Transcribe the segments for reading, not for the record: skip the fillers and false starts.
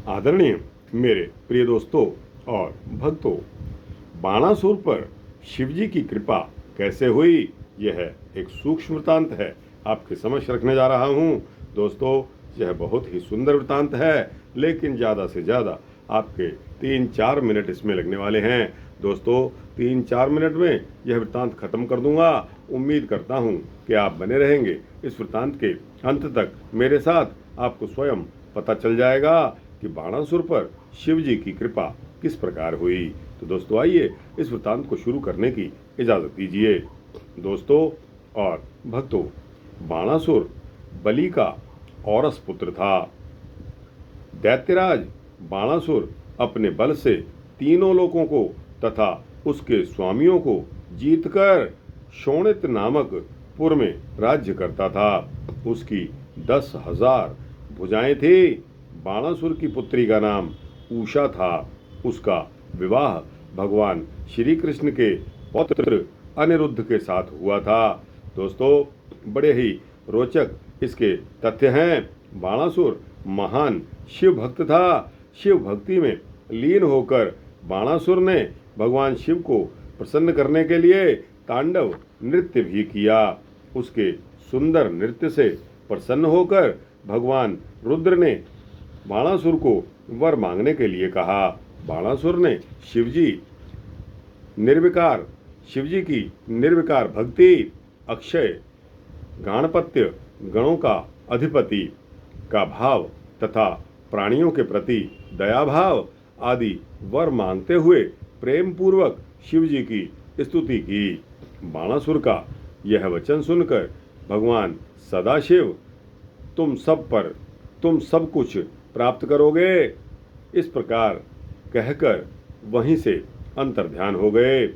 आदरणीय मेरे प्रिय दोस्तों और भक्तों, बाणासुर पर शिव जी की कृपा कैसे हुई, यह एक सूक्ष्म वृत्तांत है, आपके समक्ष रखने जा रहा हूँ। दोस्तों, यह बहुत ही सुंदर वृत्तांत है, लेकिन ज़्यादा से ज़्यादा आपके 3-4 मिनट इसमें लगने वाले हैं। दोस्तों, 3-4 मिनट में यह वृत्तांत खत्म कर दूंगा। उम्मीद करता हूँ कि आप बने रहेंगे इस वृत्तांत के अंत तक मेरे साथ। आपको स्वयं पता चल जाएगा कि बाणासुर पर शिव जी की कृपा किस प्रकार हुई। तो दोस्तों, आइए इस वृत्तांत को शुरू करने की इजाज़त दीजिए। दोस्तों और भक्तों, बाणासुर बलि का औरस पुत्र था। दैत्यराज बाणासुर अपने बल से तीनों लोकों को तथा उसके स्वामियों को जीतकर शोणित नामक पुर में राज्य करता था। उसकी 10,000 भुजाएं थी। बाणासुर की पुत्री का नाम उषा था। उसका विवाह भगवान श्री कृष्ण के पौत्र अनिरुद्ध के साथ हुआ था। दोस्तों, बड़े ही रोचक इसके तथ्य हैं। बाणासुर महान शिव भक्त था। शिव भक्ति में लीन होकर बाणासुर ने भगवान शिव को प्रसन्न करने के लिए तांडव नृत्य भी किया। उसके सुंदर नृत्य से प्रसन्न होकर भगवान रुद्र ने बाणासुर को वर मांगने के लिए कहा। बाणासुर ने शिवजी की निर्विकार भक्ति, अक्षय गाणपत्य गणों का अधिपति का भाव तथा प्राणियों के प्रति दया भाव आदि वर मांगते हुए प्रेम पूर्वक शिव जी की स्तुति की। बाणासुर का यह वचन सुनकर भगवान सदाशिव तुम सब कुछ प्राप्त करोगे, इस प्रकार कहकर वहीं से अंतर्ध्यान हो गए।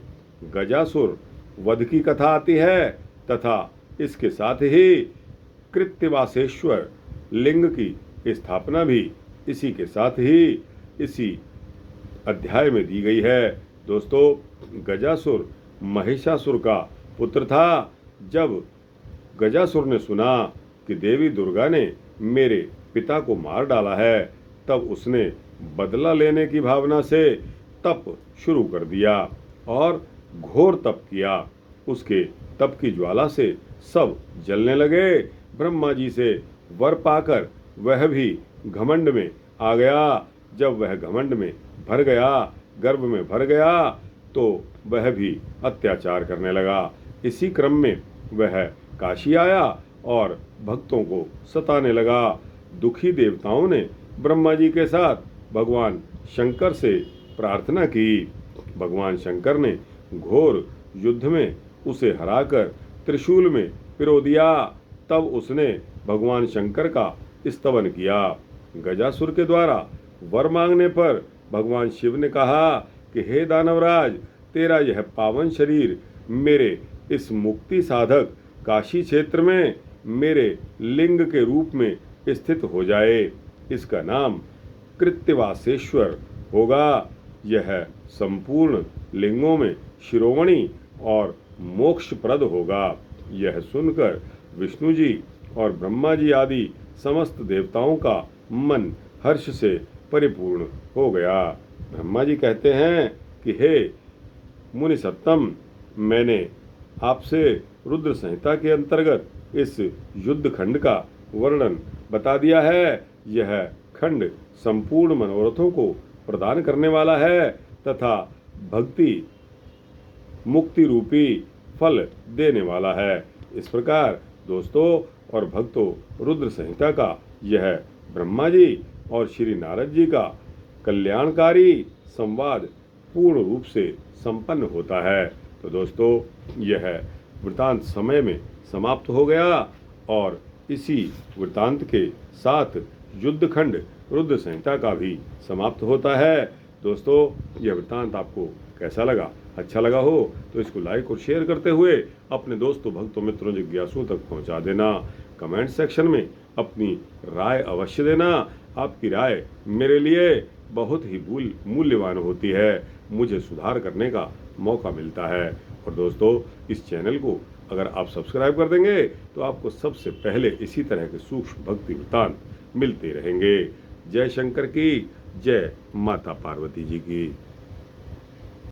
गजासुर वध की कथा आती है तथा इसके साथ ही कृत्तिवासेश्वर लिंग की स्थापना भी इसी के साथ ही इसी अध्याय में दी गई है। दोस्तों, गजासुर महिषासुर का पुत्र था। जब गजासुर ने सुना कि देवी दुर्गा ने मेरे पिता को मार डाला है, तब उसने बदला लेने की भावना से तप शुरू कर दिया और घोर तप किया। उसके तप की ज्वाला से सब जलने लगे। ब्रह्मा जी से वर पाकर वह भी घमंड में आ गया। जब वह घमंड में भर गया, गर्भ में भर गया, तो वह भी अत्याचार करने लगा। इसी क्रम में वह काशी आया और भक्तों को सताने लगा। दुखी देवताओं ने ब्रह्मा जी के साथ भगवान शंकर से प्रार्थना की। भगवान शंकर ने घोर युद्ध में उसे हराकर त्रिशूल में पिरो दिया। तब उसने भगवान शंकर का स्तवन किया। गजासुर के द्वारा वर मांगने पर भगवान शिव ने कहा कि हे दानवराज, तेरा यह पावन शरीर मेरे इस मुक्ति साधक काशी क्षेत्र में मेरे लिंग के रूप में स्थित हो जाए। इसका नाम कृत्तिवासेश्वर होगा। यह संपूर्ण लिंगों में शिरोमणि और मोक्षप्रद होगा। यह सुनकर विष्णु जी और ब्रह्मा जी आदि समस्त देवताओं का मन हर्ष से परिपूर्ण हो गया। ब्रह्मा जी कहते हैं कि हे मुनि सत्तम, मैंने आपसे रुद्र संहिता के अंतर्गत इस युद्ध खंड का वर्णन बता दिया है। यह खंड संपूर्ण मनोरथों को प्रदान करने वाला है तथा भक्ति मुक्ति रूपी फल देने वाला है। इस प्रकार दोस्तों और भक्तों, रुद्र संहिता का यह ब्रह्मा जी और श्री नारद जी का कल्याणकारी संवाद पूर्ण रूप से संपन्न होता है। तो दोस्तों, यह वृत्तांत समय में समाप्त हो गया और इसी वृत्तांत के साथ युद्धखंड रुद्र संहिता का भी समाप्त होता है। दोस्तों, यह वृत्तांत आपको कैसा लगा? अच्छा लगा हो तो इसको लाइक और शेयर करते हुए अपने दोस्तों, भक्तों, मित्रों, जिज्ञासुओं तक पहुंचा देना। कमेंट सेक्शन में अपनी राय अवश्य देना। आपकी राय मेरे लिए बहुत ही मूल्यवान होती है। मुझे सुधार करने का मौका मिलता है। और दोस्तों, इस चैनल को अगर आप सब्सक्राइब कर देंगे तो आपको सबसे पहले इसी तरह के सूक्ष्म भक्ति वृत्तांत मिलते रहेंगे। जय शंकर की जय, माता पार्वती जी की।